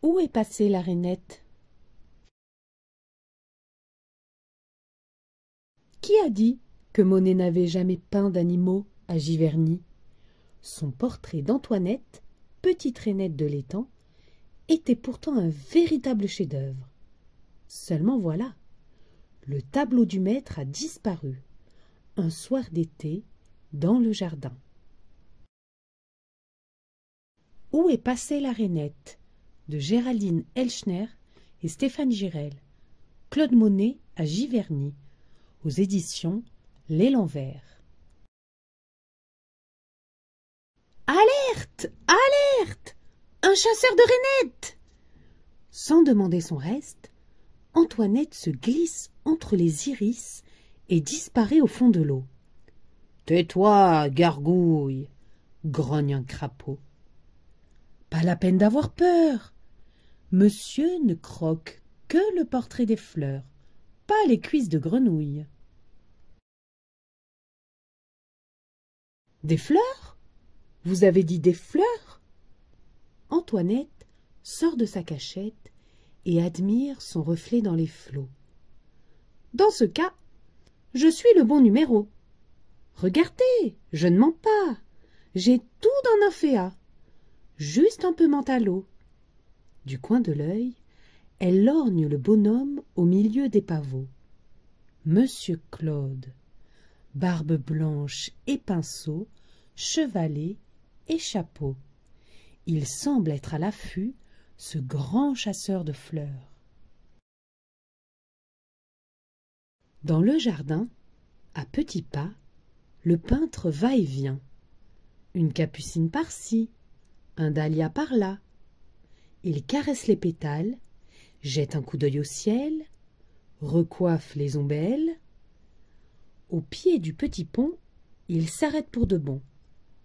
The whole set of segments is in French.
Où est passée la rainette? Qui a dit que Monet n'avait jamais peint d'animaux à Giverny? Son portrait d'Antoinette, petite rainette de l'étang, était pourtant un véritable chef-d'œuvre. Seulement voilà, le tableau du maître a disparu, un soir d'été, dans le jardin. Où est passée la rainette? De Géraldine Elchner et Stéphane Girel. Claude Monet à Giverny, aux éditions L'Élan Vert. Alerte! Alerte! Un chasseur de rainettes! Sans demander son reste, Antoinette se glisse entre les iris et disparaît au fond de l'eau. « Tais-toi, gargouille !» grogne un crapaud. Pas la peine d'avoir peur. Monsieur ne croque que le portrait des fleurs, pas les cuisses de grenouille. Des fleurs? Vous avez dit des fleurs? Antoinette sort de sa cachette et admire son reflet dans les flots. Dans ce cas, je suis le bon numéro. Regardez, je ne mens pas. J'ai tout d'un nymphéa, juste un peu mentalo. Du coin de l'œil, elle lorgne le bonhomme au milieu des pavots. Monsieur Claude, barbe blanche et pinceau, chevalet et chapeau. Il semble être à l'affût, ce grand chasseur de fleurs. Dans le jardin, à petits pas, le peintre va et vient. Une capucine par-ci, un dahlia par-là. Il caresse les pétales, jette un coup d'œil au ciel, recoiffe les ombelles. Au pied du petit pont, il s'arrête pour de bon,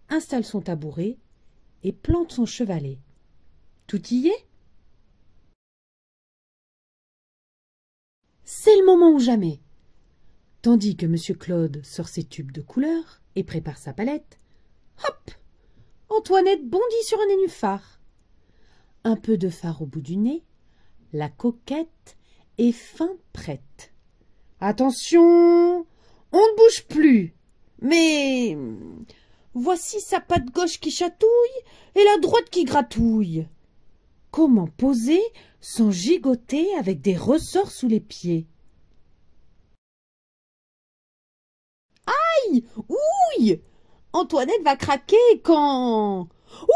installe son tabouret et plante son chevalet. Tout y est? C'est le moment ou jamais. Tandis que M. Claude sort ses tubes de couleurs et prépare sa palette, hop! Antoinette bondit sur un nénuphar. Un peu de fard au bout du nez, la coquette est fin prête. Attention, on ne bouge plus. Mais voici sa patte gauche qui chatouille et la droite qui gratouille. Comment poser sans gigoter avec des ressorts sous les pieds? Aïe! Ouille! Antoinette va craquer quand...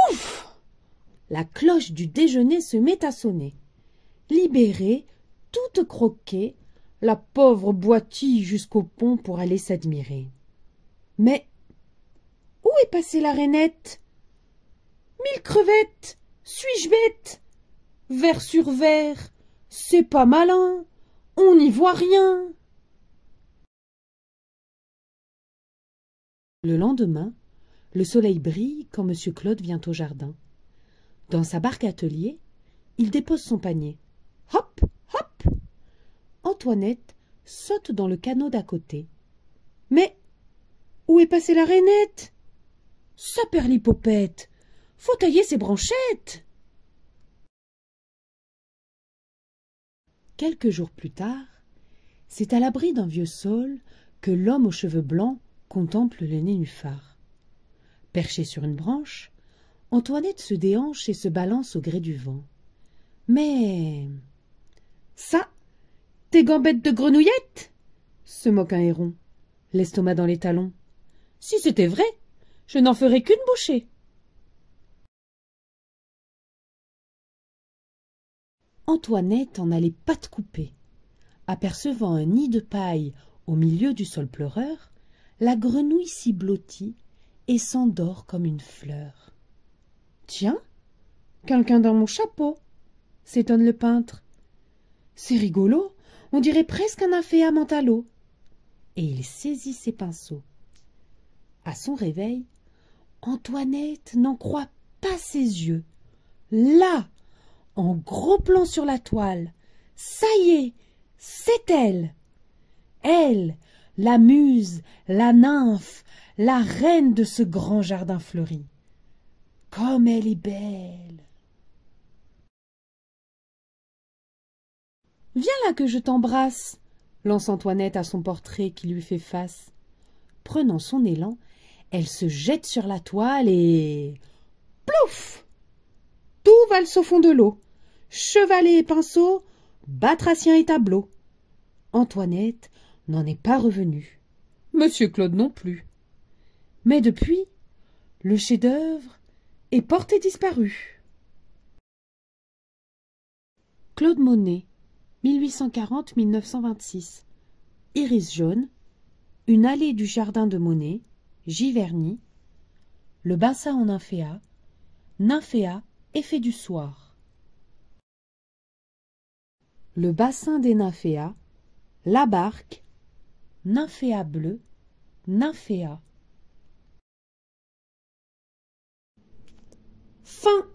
Ouf! La cloche du déjeuner se met à sonner. Libérée, toute croquée, la pauvre boitille jusqu'au pont pour aller s'admirer. Mais où est passée la rainette? 1000 crevettes! Suis-je bête? Vers sur verre, c'est pas malin, on n'y voit rien. Le lendemain, le soleil brille quand M. Claude vient au jardin. Dans sa barque atelier, il dépose son panier. Hop, hop! Antoinette saute dans le canot d'à côté. Mais où est passée la rainette? Saperlipopette, faut tailler ses branchettes. Quelques jours plus tard, c'est à l'abri d'un vieux saule que l'homme aux cheveux blancs contemple le nénuphar. Perché sur une branche, Antoinette se déhanche et se balance au gré du vent. Mais ça, tes gambettes de grenouillette? Se moque un héron, l'estomac dans les talons. Si c'était vrai, je n'en ferais qu'une bouchée. Antoinette en a les pattes coupées. Apercevant un nid de paille au milieu du sol pleureur, la grenouille s'y blottit et s'endort comme une fleur. « Tiens, quelqu'un dans mon chapeau !» s'étonne le peintre. « C'est rigolo, on dirait presque un nymphéa mentalo. » Et il saisit ses pinceaux. À son réveil, Antoinette n'en croit pas ses yeux. Là, en gros plan sur la toile, ça y est, c'est elle. Elle, la muse, la nymphe, la reine de ce grand jardin fleuri. Comme elle est belle! Viens là que je t'embrasse, lance Antoinette à son portrait qui lui fait face. Prenant son élan, elle se jette sur la toile et... Plouf! Tout valse au fond de l'eau. Chevalet et pinceau, batracien et tableau. Antoinette n'en est pas revenue. Monsieur Claude non plus. Mais depuis, le chef-d'œuvre est porté disparu. Claude Monet, 1840-1926. Iris jaune, une allée du jardin de Monet, Giverny, le bassin en nymphéa, effet du soir. Le bassin des nymphéas, la barque, nymphéa bleu, nymphéa. Fin.